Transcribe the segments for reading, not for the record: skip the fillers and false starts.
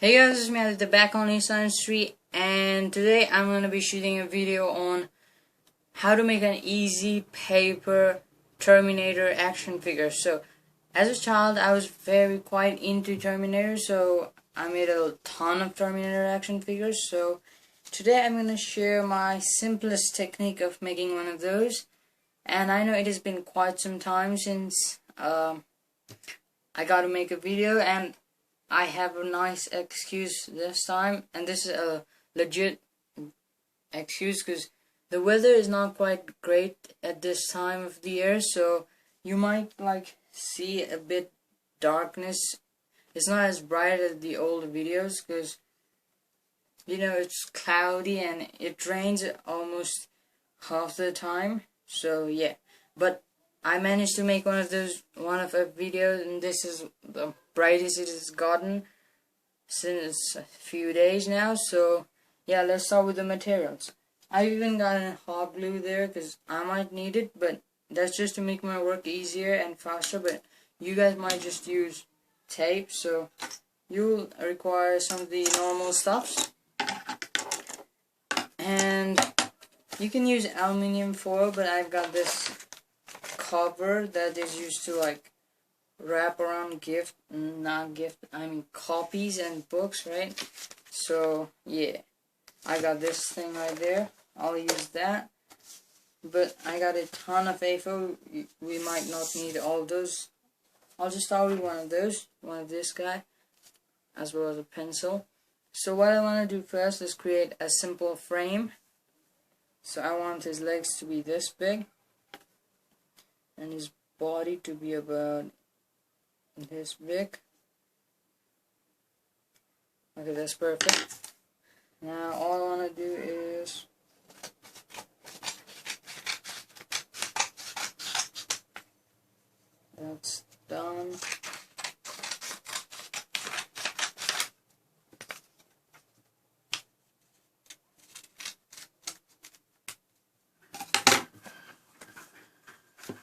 Hey guys, it's me Aditya back on Science Street, and today I'm going to be shooting a video on how to make an easy paper Terminator action figure. So, as a child, I was quite into Terminator, so I made a ton of Terminator action figures. So, today I'm going to share my simplest technique of making one of those. And I know it has been quite some time since I got to make a video, and I have a nice excuse this time, and this is a legit excuse because the weather is not quite great at this time of the year, so you might see a bit darkness. It's not as bright as the old videos because it's cloudy and it rains almost half the time. So yeah, but I managed to make one of a video, and this is the brightest it has gotten since a few days now. So yeah, let's start with the materials. I even got a hot glue there because I might need it, but that's just to make my work easier and faster. But you guys might just use tape, so you'll require some of the normal stuffs, and you can use aluminium foil, but I've got this cover that is used to wrap around copies and books, right? So yeah, I got this thing right there. I'll use that, but I got a ton of A4. We might not need all those. I'll just start with one of this guy, as well as a pencil. So what I want to do first is create a simple frame. So I want his legs to be this big, and his body to be about this big. Okay, that's perfect. Now all I want to do is that's done.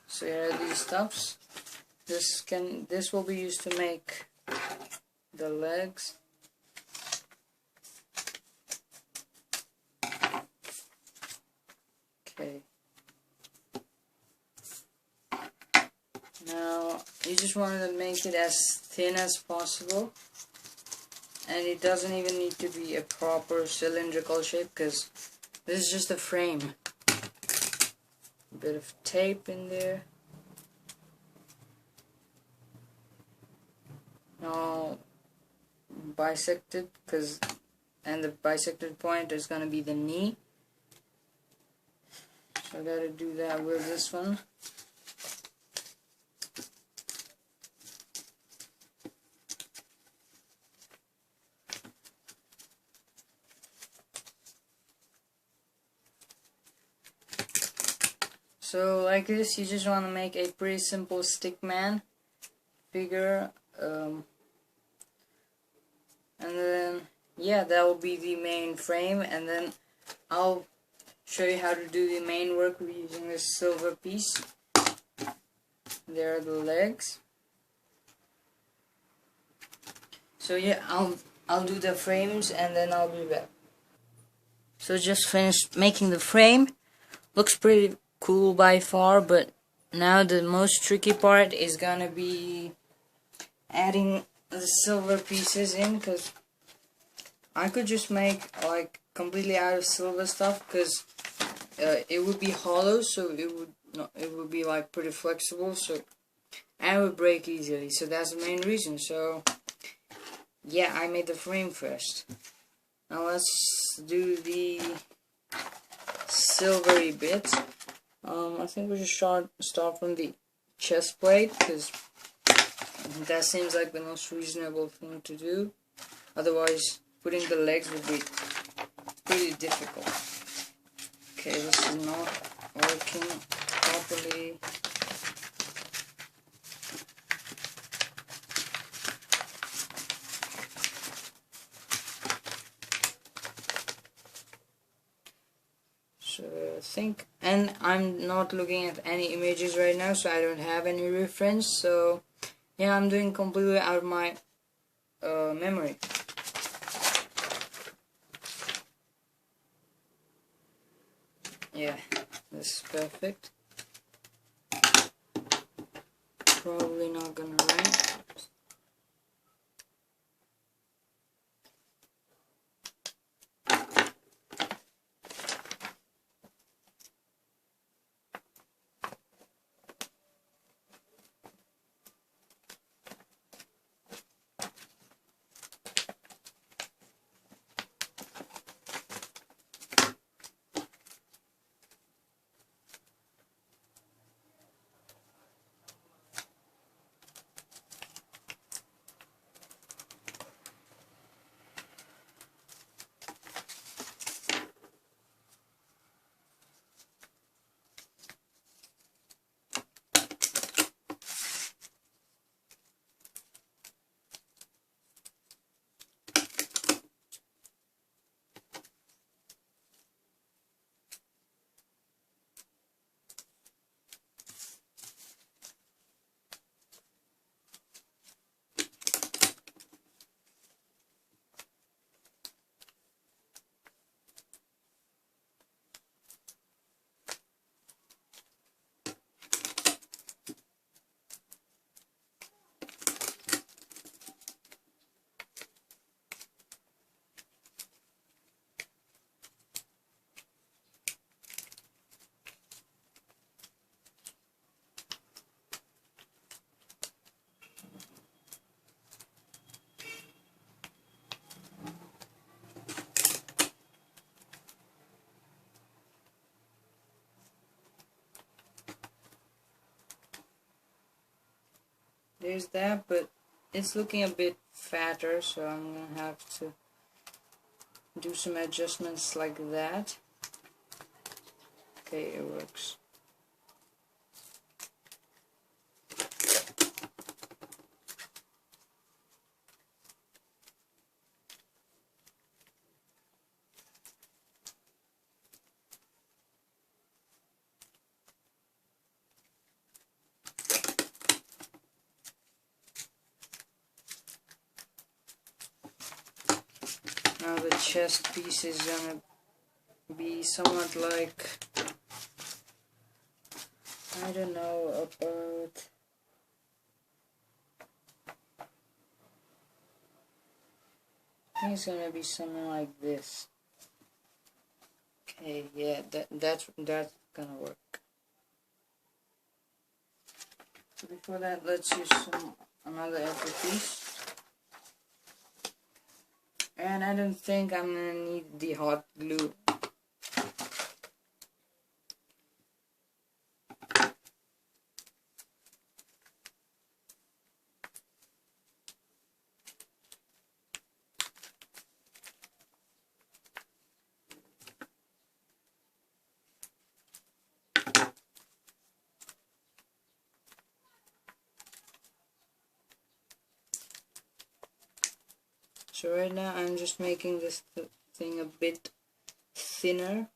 So here are these stuffs. This will be used to make the legs. Okay. Now you just want to make it as thin as possible, and it doesn't even need to be a proper cylindrical shape because this is just a frame. A bit of tape in there. Now bisected, and the bisected point is going to be the knee. So I gotta do that with this one. So like this, you just want to make a pretty simple stickman figure, and then yeah, that will be the main frame, and then I'll show you how to do the main work using this silver piece. There are the legs. So yeah, I'll do the frames and then I'll be back. So just finished making the frame. Looks pretty cool by far, but now the most tricky part is gonna be adding the silver pieces in, because I could just make completely out of silver stuff, because it would be hollow, so it would be pretty flexible, so and it would break easily. So that's the main reason. So yeah, I made the frame first. Now let's do the silvery bits. I think we should start from the chest plate, because that seems like the most reasonable thing to do. Otherwise, putting the legs would be pretty difficult. Okay, this is not working properly. So I think, and I'm not looking at any images right now, so I don't have any reference. So yeah, I'm doing completely out of my memory. Yeah, this is perfect. Probably not gonna rain. There's that, but it's looking a bit fatter, so I'm gonna have to do some adjustments like that. Okay, it works. Now the chest piece is gonna be somewhat like, I don't know, about I think it's gonna be something like this. Okay, yeah, that's gonna work. So before that, let's use another effort piece. And I don't think I'm gonna need the hot glue. So right now I'm just making this thing a bit thinner.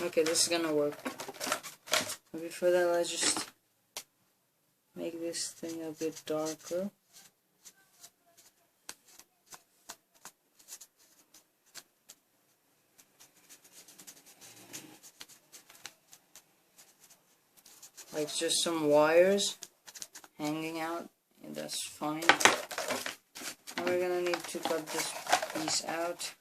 Okay, this is gonna work. But before that, let's just make this thing a bit darker. Like just some wires hanging out, and that's fine. Now we're gonna need to cut this piece out.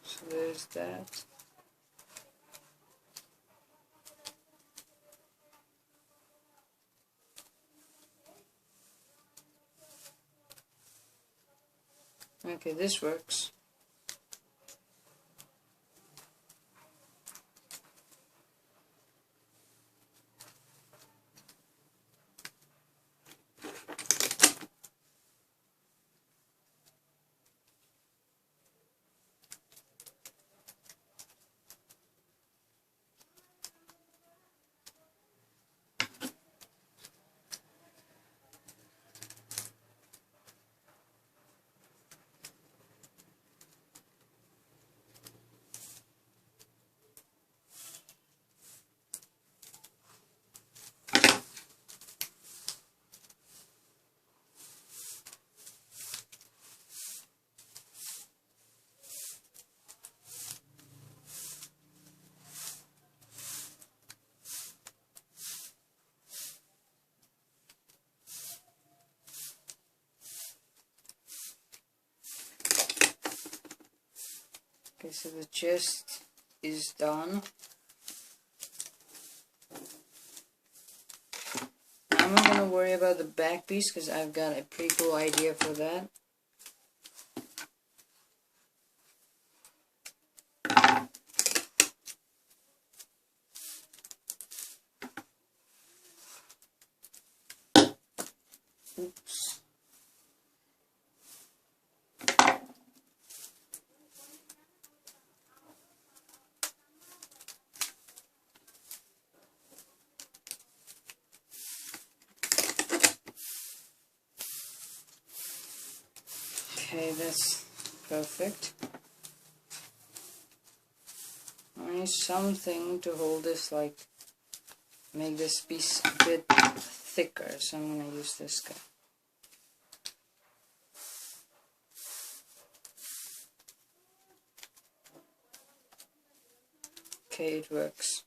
So there's that. Okay, this works. Okay, so the chest is done. I'm not gonna worry about the back piece because I've got a pretty cool idea for that. Oops. Okay, that's perfect. I need something to hold this, like make this piece a bit thicker, so I'm gonna use this guy. Okay, it works.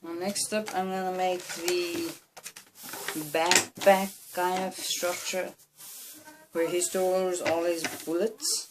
Now next up, I'm gonna make the backpack kind of structure where he stores all his bullets.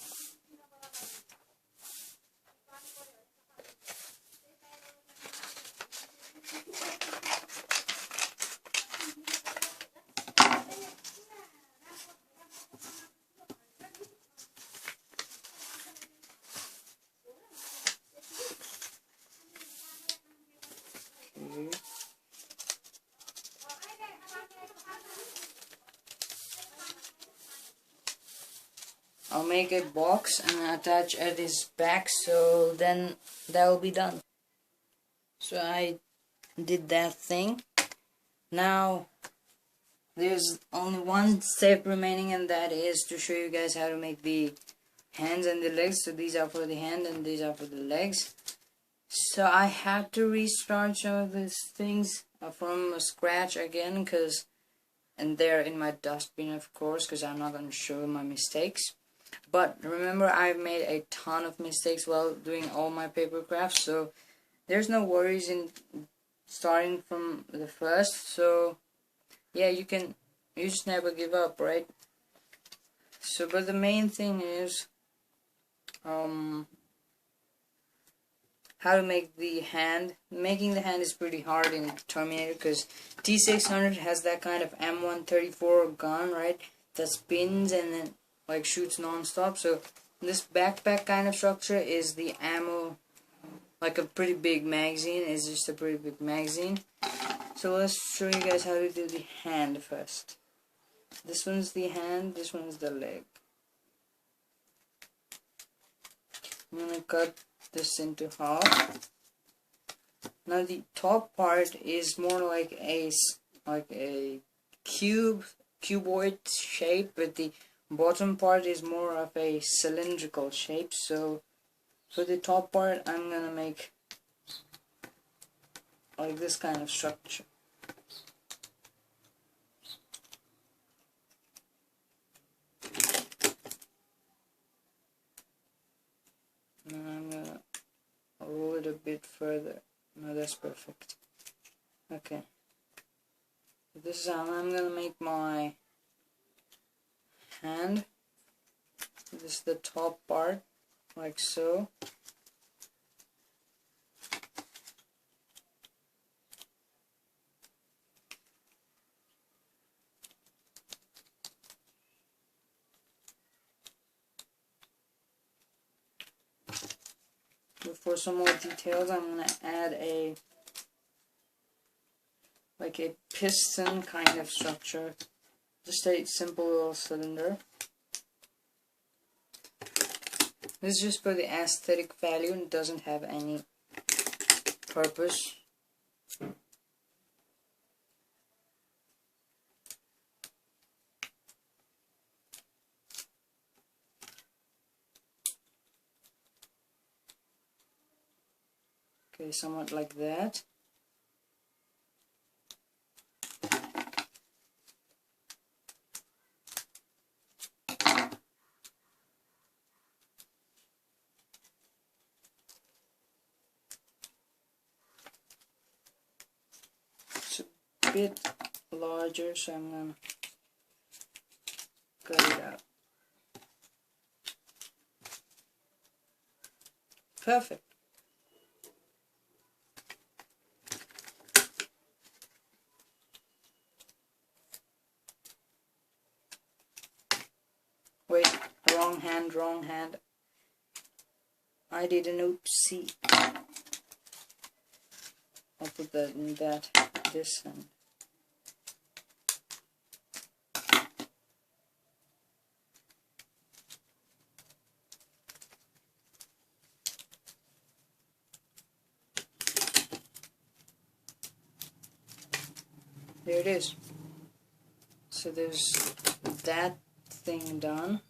I'll make a box and attach at his back, so then that will be done. So I did that thing. Now there's only one step remaining, and that is to show you guys how to make the hands and the legs. So these are for the hand and these are for the legs. So I had to restart some of these things from scratch again, and they're in my dustbin, of course, because I'm not going to show my mistakes. But remember, I've made a ton of mistakes while doing all my paper crafts, so there's no worries in starting from the first. So yeah, you just never give up, right? So, but the main thing is how to make the hand. Making the hand is pretty hard in Terminator, because T-600 has that kind of M134 gun, right, that spins and then like shoots non-stop. So this backpack kind of structure is the ammo, like a pretty big magazine. It's just a pretty big magazine. So let's show you guys how to do the hand first. This one's the hand, this one's the leg. I'm gonna cut this into half. Now the top part is more like a cuboid shape, but the bottom part is more of a cylindrical shape. So for the top part, I'm gonna make like this kind of structure. And I'm gonna roll it a bit further. No, that's perfect. Okay. This is how I'm gonna make my hand. This is the top part, like so. For some more details, I'm gonna add a piston kind of structure, just a simple little cylinder. This is just for the aesthetic value and doesn't have any purpose. Okay, somewhat like that. It's a bit larger, so I'm gonna cut it out. Perfect. Wait, wrong hand, wrong hand. I did an oopsie. I'll put that in this hand. There it is. So there's that thing done.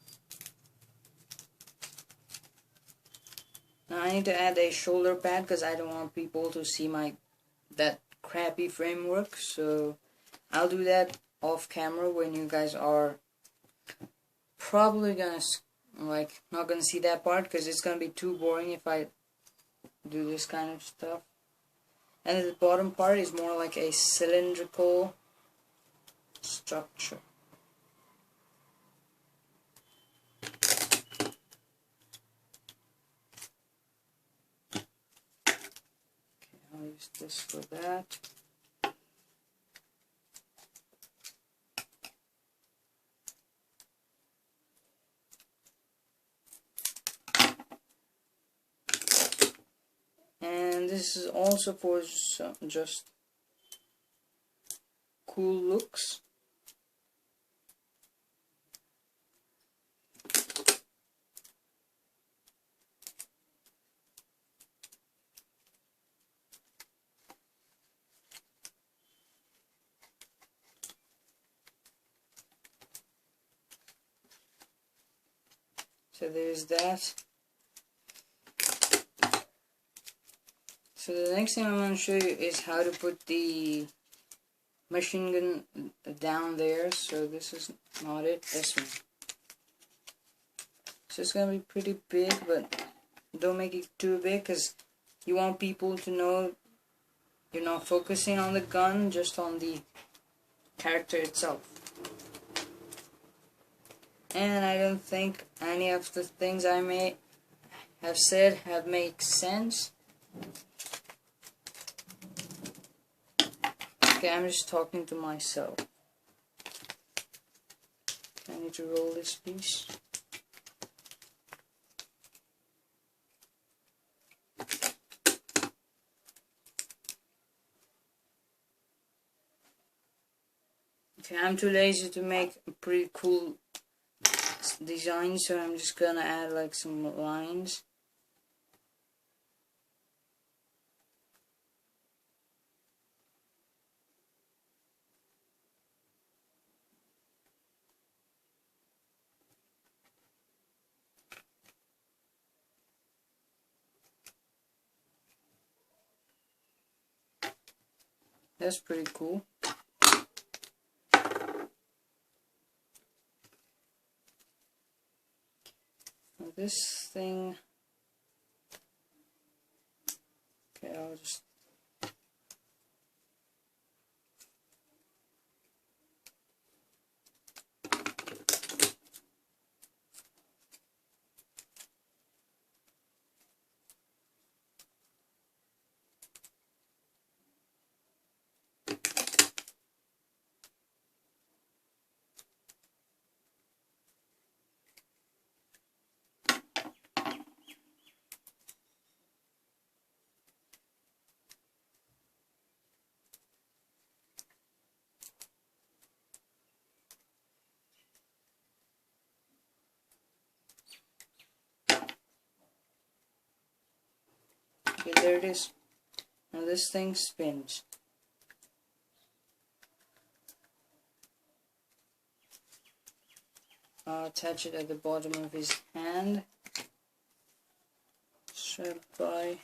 Now I need to add a shoulder pad because I don't want people to see that crappy framework. So I'll do that off camera when you guys are probably gonna not gonna see that part, because it's gonna be too boring if I do this kind of stuff. And the bottom part is more like a cylindrical structure. Okay, I'll use this for that. And this is also for just cool looks. So there's that. So the next thing I'm going to show you is how to put the machine gun down there. So this is not it, this one. So it's going to be pretty big, but don't make it too big because you want people to know you're not focusing on the gun, just on the character itself. And I don't think any of the things I may have said have made sense. Okay, I'm just talking to myself. I need to roll this piece. Okay, I'm too lazy to make a pretty cool design, so I'm just gonna add like some lines. That's pretty cool. Now this thing, okay, I'll just okay, there it is. Now this thing spins. I'll attach it at the bottom of his hand. Strap by.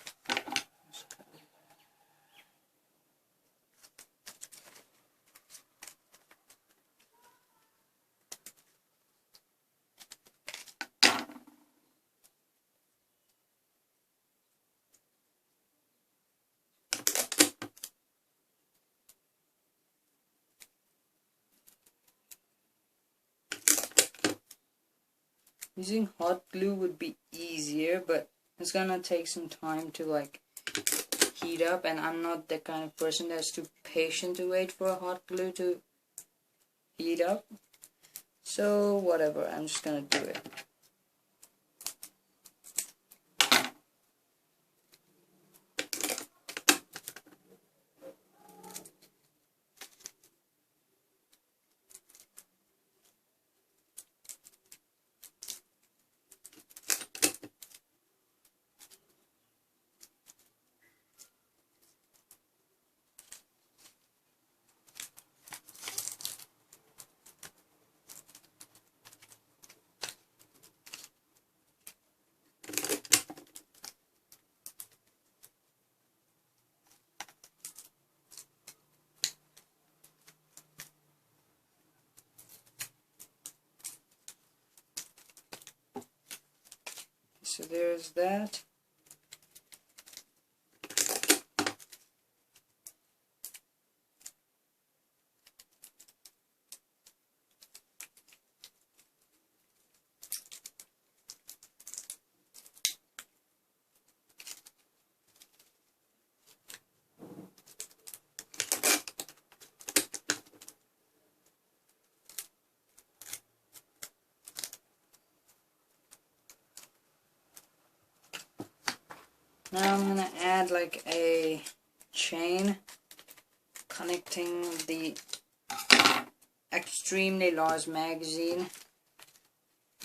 Using hot glue would be easier, but it's gonna take some time to like heat up, and I'm not the kind of person that's too patient to wait for hot glue to heat up. So whatever, I'm just gonna do it. So there's that. Now I'm gonna add like a chain connecting the extremely large magazine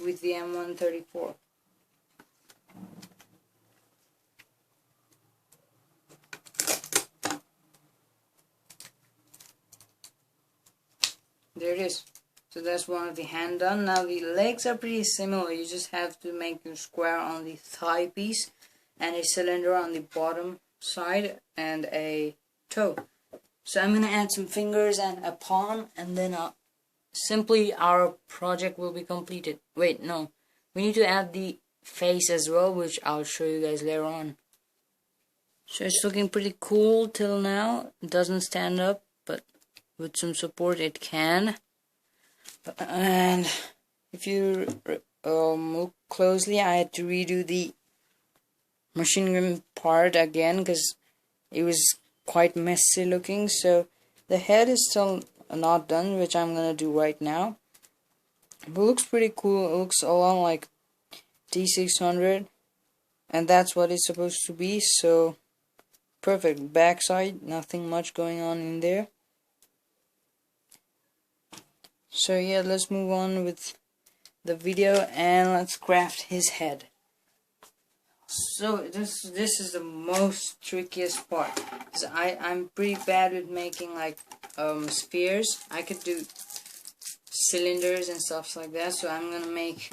with the M134. There it is. So that's one of the hand done. Now the legs are pretty similar. You just have to make a square on the thigh piece and a cylinder on the bottom side and a toe. So I'm gonna add some fingers and a palm, and then simply our project will be completed. Wait, no, we need to add the face as well, which I'll show you guys later on. So it's looking pretty cool till now. It doesn't stand up, but with some support it can. And if you look closely, I had to redo the machine gun part again because it was quite messy looking. So the head is still not done, which I'm gonna do right now. But it looks pretty cool. It looks a lot like T-600, and that's what it's supposed to be. So perfect. Backside, nothing much going on in there. So yeah, let's move on with the video and let's craft his head. So this is the most trickiest part. So I'm pretty bad with making like spheres. I could do cylinders and stuff like that, so I'm gonna make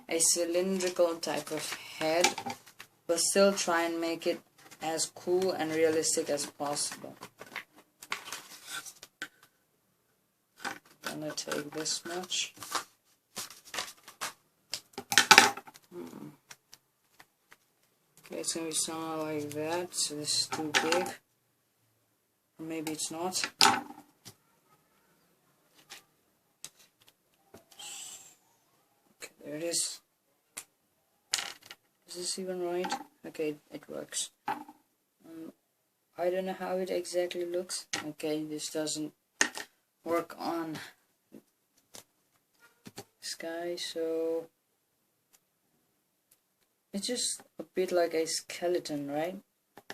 a cylindrical type of head, but still try and make it as cool and realistic as possible. I'm gonna take this much. Okay, it's gonna be somewhere like that, so this is too big. Or maybe it's not. Okay, there it is. Is this even right? Okay, it works. I don't know how it exactly looks. Okay, this doesn't work on this guy, so it's just a bit like a skeleton, right? I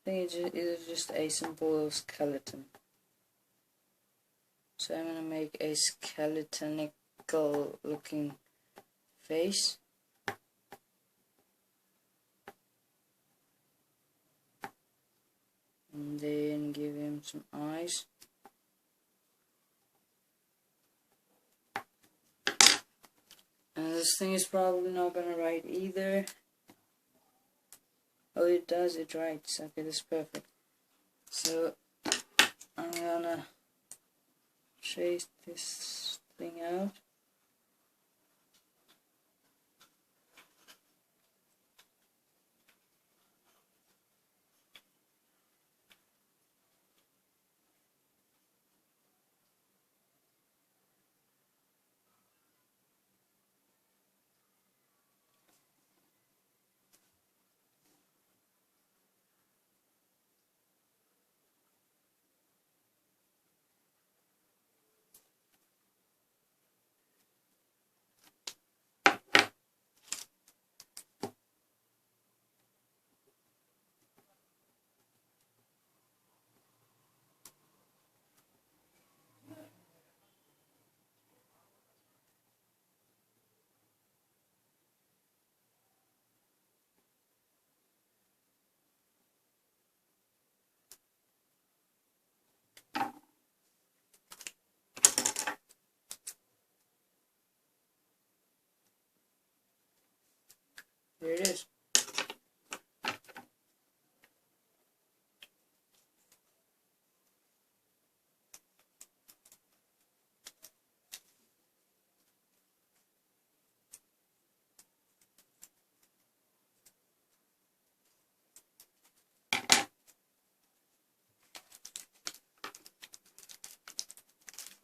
think it is just a simple skeleton. So I'm gonna make a skeletonical looking face. And then give him some eyes. And this thing is probably not gonna write either. Oh, it does, it writes. Okay, this is perfect. So I'm gonna trace this thing out. There it is.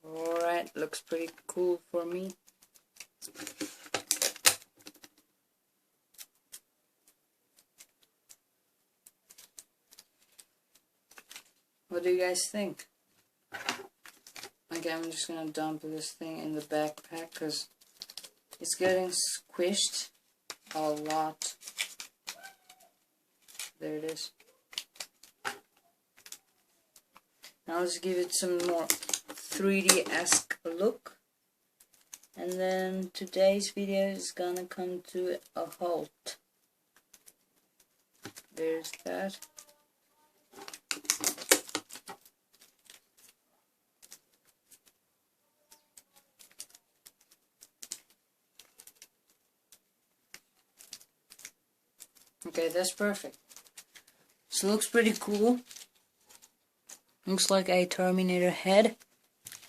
Alright, looks pretty cool for me. What do you guys think? Okay, I'm just gonna dump this thing in the backpack because it's getting squished a lot. There it is. Now let's give it some more 3D-esque look. And then today's video is gonna come to a halt. There's that. Okay, that's perfect. So it looks pretty cool. Looks like a Terminator head.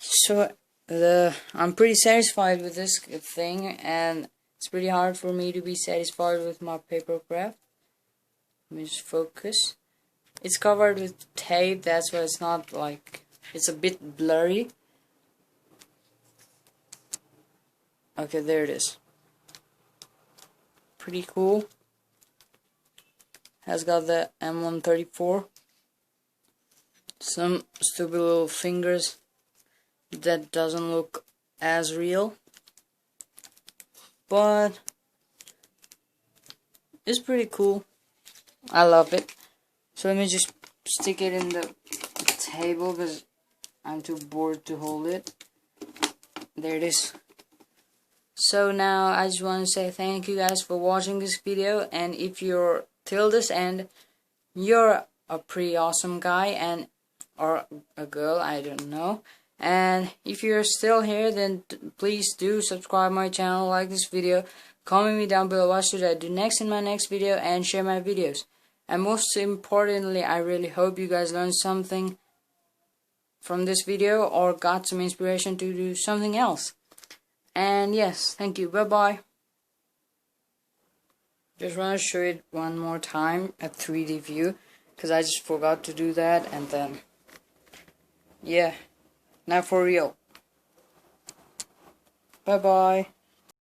So I'm pretty satisfied with this thing, and it's pretty hard for me to be satisfied with my paper craft. Let me just focus. It's covered with tape, that's why it's not like, it's a bit blurry. Okay, there it is. Pretty cool. Has got the M134. Some stupid little fingers that doesn't look as real, but it's pretty cool. I love it. So let me just stick it in the table because I'm too bored to hold it. There it is. So now I just want to say thank you guys for watching this video, and if you're till this end, you're a pretty awesome guy and or a girl, I don't know. And if you're still here, then please do subscribe my channel, like this video, comment me down below what should I do next in my next video, and share my videos. And most importantly, I really hope you guys learned something from this video or got some inspiration to do something else. And yes, thank you. Bye bye. Just want to show it one more time, a 3D view, because I just forgot to do that, and then yeah, now for real. Bye bye.